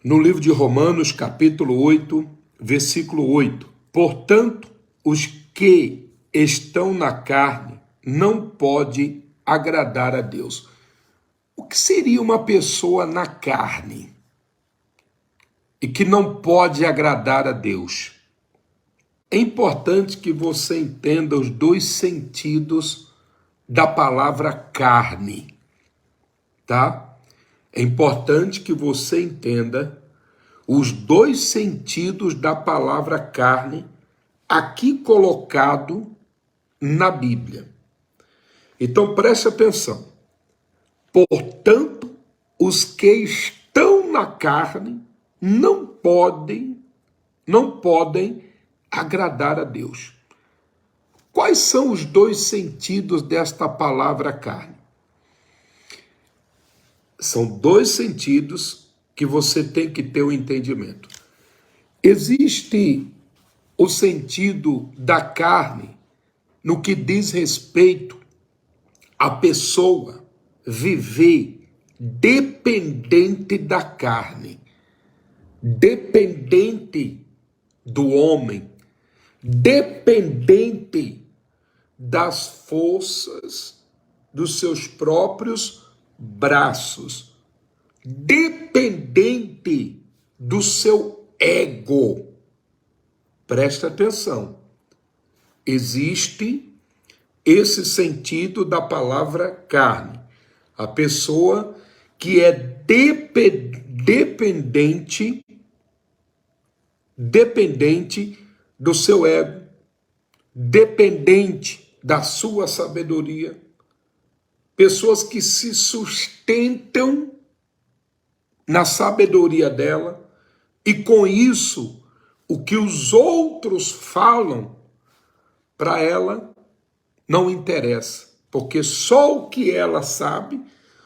no livro de Romanos, capítulo 8, versículo 8. Portanto, os que estão na carne não podem agradar a Deus. O que seria uma pessoa na carne e que não pode agradar a Deus? É importante que você entenda os dois sentidos da palavra carne, tá? É importante que você entenda os dois sentidos da palavra carne aqui colocado na Bíblia. Então preste atenção. Portanto, os que estão na carne não podem agradar a Deus. Quais são os dois sentidos desta palavra carne? São dois sentidos que você tem que ter o entendimento. Existe o sentido da carne no que diz respeito à pessoa viver dependente da carne, dependente do homem, dependente das forças dos seus próprios braços, dependente do seu ego. Presta atenção. Existe esse sentido da palavra carne. A pessoa que é dependente do seu ego, dependente da sua sabedoria, pessoas que se sustentam na sabedoria dela e com isso o que os outros falam para ela não interessa, porque só o que ela sabe,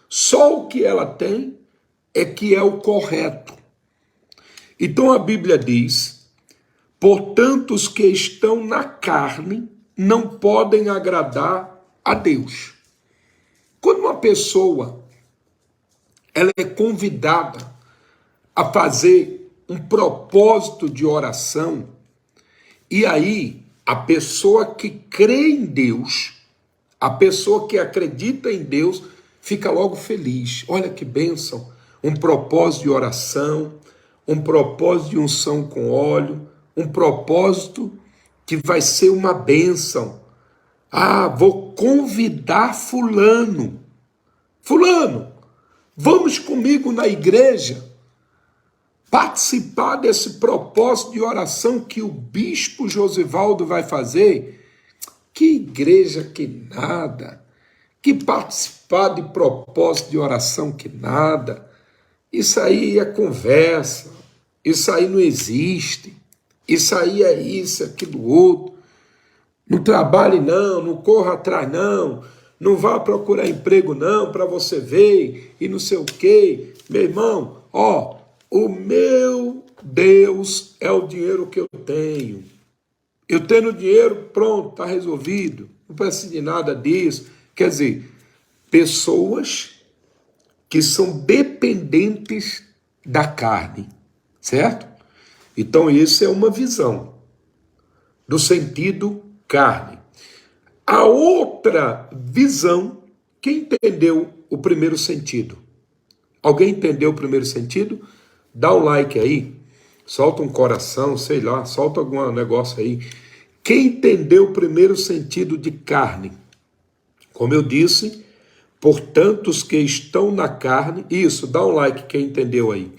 só o que ela tem é que é o correto. Então a Bíblia diz: portanto, os que estão na carne não podem agradar a Deus. Quando uma pessoa ela é convidada a fazer um propósito de oração, e aí a pessoa que crê em Deus, a pessoa que acredita em Deus, fica logo feliz. Olha que bênção, um propósito de oração, um propósito de unção com óleo, um propósito que vai ser uma bênção. Ah, vou convidar fulano. Fulano, vamos comigo na igreja participar desse propósito de oração que o bispo Josivaldo vai fazer. Que igreja que nada, que participar de propósito de oração que nada. Isso aí é conversa, isso aí não existe, isso aí é isso, aquilo outro. Não trabalhe não, não corra atrás não, não vá procurar emprego não para você ver e não sei o quê. Meu irmão, ó, o meu Deus é o dinheiro que eu tenho. Eu tendo dinheiro, pronto, está resolvido. Não preciso de nada disso. Quer dizer, pessoas que são dependentes da carne, certo? Então, isso é uma visão do sentido carne. A outra visão, quem entendeu o primeiro sentido? Alguém entendeu o primeiro sentido? Dá um like aí, solta um coração, sei lá, solta algum negócio aí. Quem entendeu o primeiro sentido de carne? Como eu disse, portanto, os que estão na carne, isso, dá um like quem entendeu aí.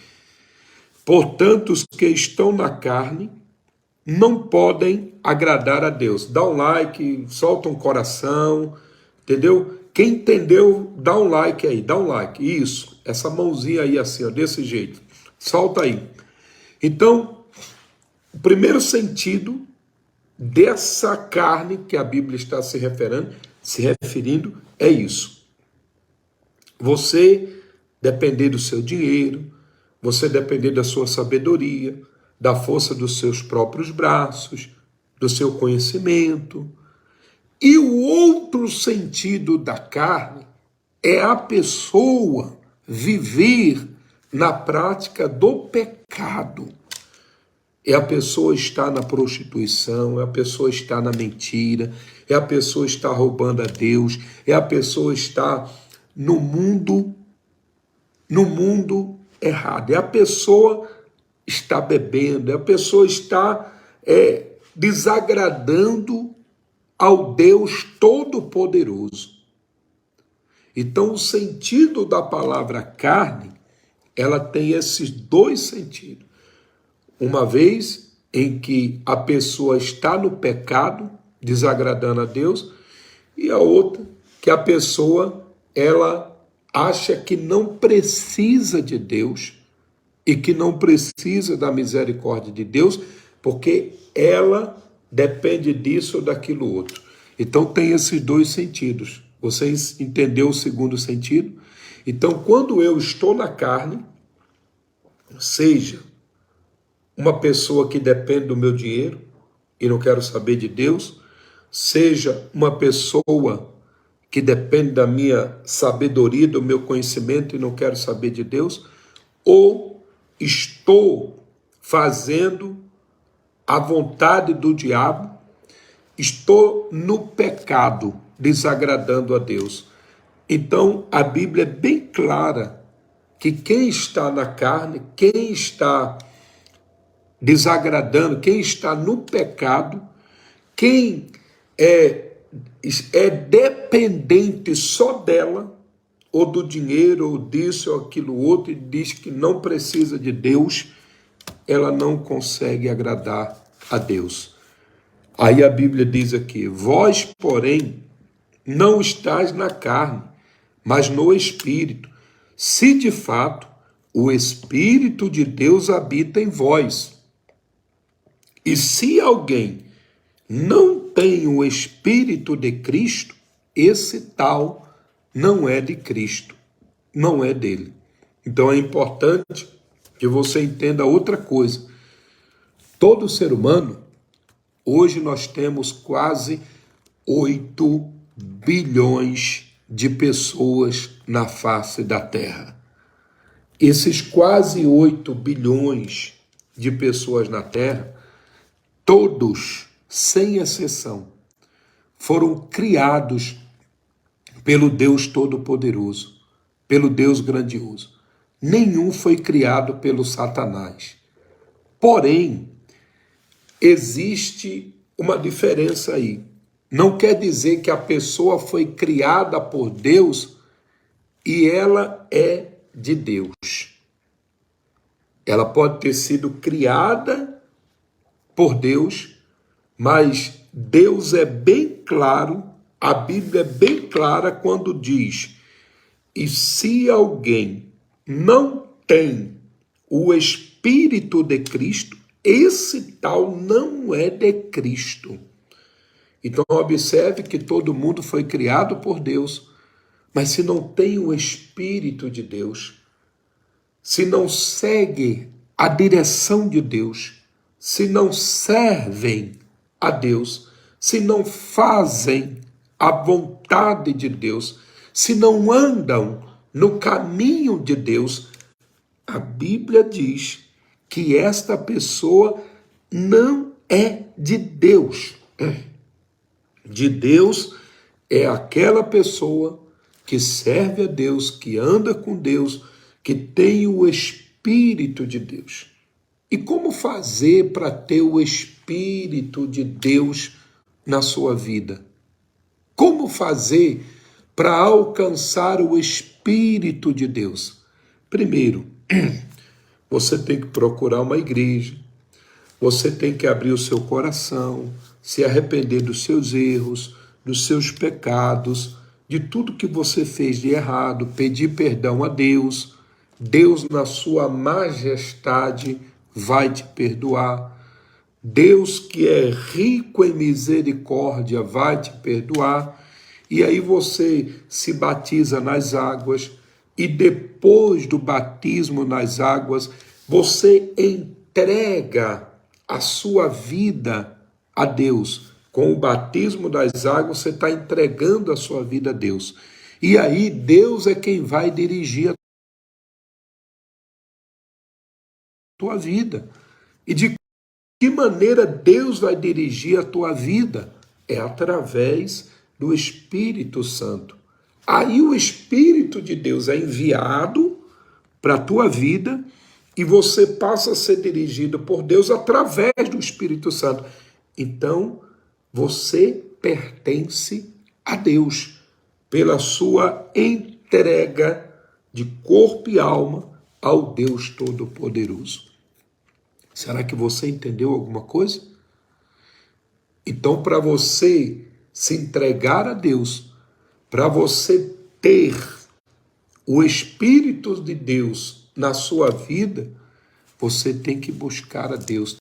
Portanto, os que estão na carne não podem agradar a Deus. Dá um like, solta um coração, entendeu? Quem entendeu, dá um like aí, dá um like. Isso, essa mãozinha aí assim, ó, desse jeito. Solta aí. Então, o primeiro sentido dessa carne que a Bíblia está se referindo é isso. Você depender do seu dinheiro, você depender da sua sabedoria, da força dos seus próprios braços, do seu conhecimento. E o outro sentido da carne é a pessoa viver na prática do pecado. É a pessoa estar na prostituição, é a pessoa estar na mentira, é a pessoa estar roubando a Deus, é a pessoa estar no mundo errado, é a pessoa estar bebendo, é a pessoa estar desagradando ao Deus Todo-Poderoso. Então, o sentido da palavra carne, ela tem esses dois sentidos. Uma vez em que a pessoa está no pecado, desagradando a Deus, e a outra que a pessoa, ela acha que não precisa de Deus e que não precisa da misericórdia de Deus, porque ela depende disso ou daquilo outro. Então tem esses dois sentidos. Você entendeu o segundo sentido? Então, quando eu estou na carne, seja uma pessoa que depende do meu dinheiro e não quero saber de Deus, seja uma pessoa que depende da minha sabedoria, do meu conhecimento e não quero saber de Deus, ou estou fazendo a vontade do diabo, estou no pecado, desagradando a Deus. Então, a Bíblia é bem clara que quem está na carne, quem está desagradando, quem está no pecado, quem é dependente só dela, ou do dinheiro, ou disso, ou aquilo outro, e diz que não precisa de Deus, ela não consegue agradar a Deus. Aí a Bíblia diz aqui, vós, porém, não estáis na carne, mas no Espírito, se de fato o Espírito de Deus habita em vós. E se alguém não tem o Espírito de Cristo, esse tal não é de Cristo, não é dele. Então é importante que você entenda outra coisa. Todo ser humano, hoje nós temos quase 8 bilhões de pessoas na face da Terra. Esses quase 8 bilhões de pessoas na Terra, todos, sem exceção, foram criados pelo Deus Todo-Poderoso, pelo Deus grandioso. Nenhum foi criado pelo Satanás. Porém, existe uma diferença aí. Não quer dizer que a pessoa foi criada por Deus e ela é de Deus. Ela pode ter sido criada por Deus, mas Deus é bem claro, a Bíblia é bem clara quando diz: e se alguém não tem o Espírito de Cristo, esse tal não é de Cristo. Então observe que todo mundo foi criado por Deus, mas se não tem o Espírito de Deus, se não segue a direção de Deus, se não servem a Deus, se não fazem a vontade de Deus, se não andam no caminho de Deus, a Bíblia diz que esta pessoa não é de Deus. De Deus é aquela pessoa que serve a Deus, que anda com Deus, que tem o Espírito de Deus. E como fazer para ter o Espírito de Deus na sua vida? Como fazer para alcançar o Espírito de Deus? Primeiro, você tem que procurar uma igreja, você tem que abrir o seu coração, se arrepender dos seus erros, dos seus pecados, de tudo que você fez de errado, pedir perdão a Deus. Deus, na sua majestade, vai te perdoar. Deus, que é rico em misericórdia, vai te perdoar. E aí você se batiza nas águas, e depois do batismo nas águas, você entrega a sua vida a Deus. Com o batismo das águas, você está entregando a sua vida a Deus. E aí Deus é quem vai dirigir a tua vida. E de que maneira Deus vai dirigir a tua vida? É através do Espírito Santo. Aí o Espírito de Deus é enviado para a tua vida e você passa a ser dirigido por Deus através do Espírito Santo. Então, você pertence a Deus pela sua entrega de corpo e alma ao Deus Todo-Poderoso. Será que você entendeu alguma coisa? Então, para você se entregar a Deus, para você ter o Espírito de Deus na sua vida, você tem que buscar a Deus.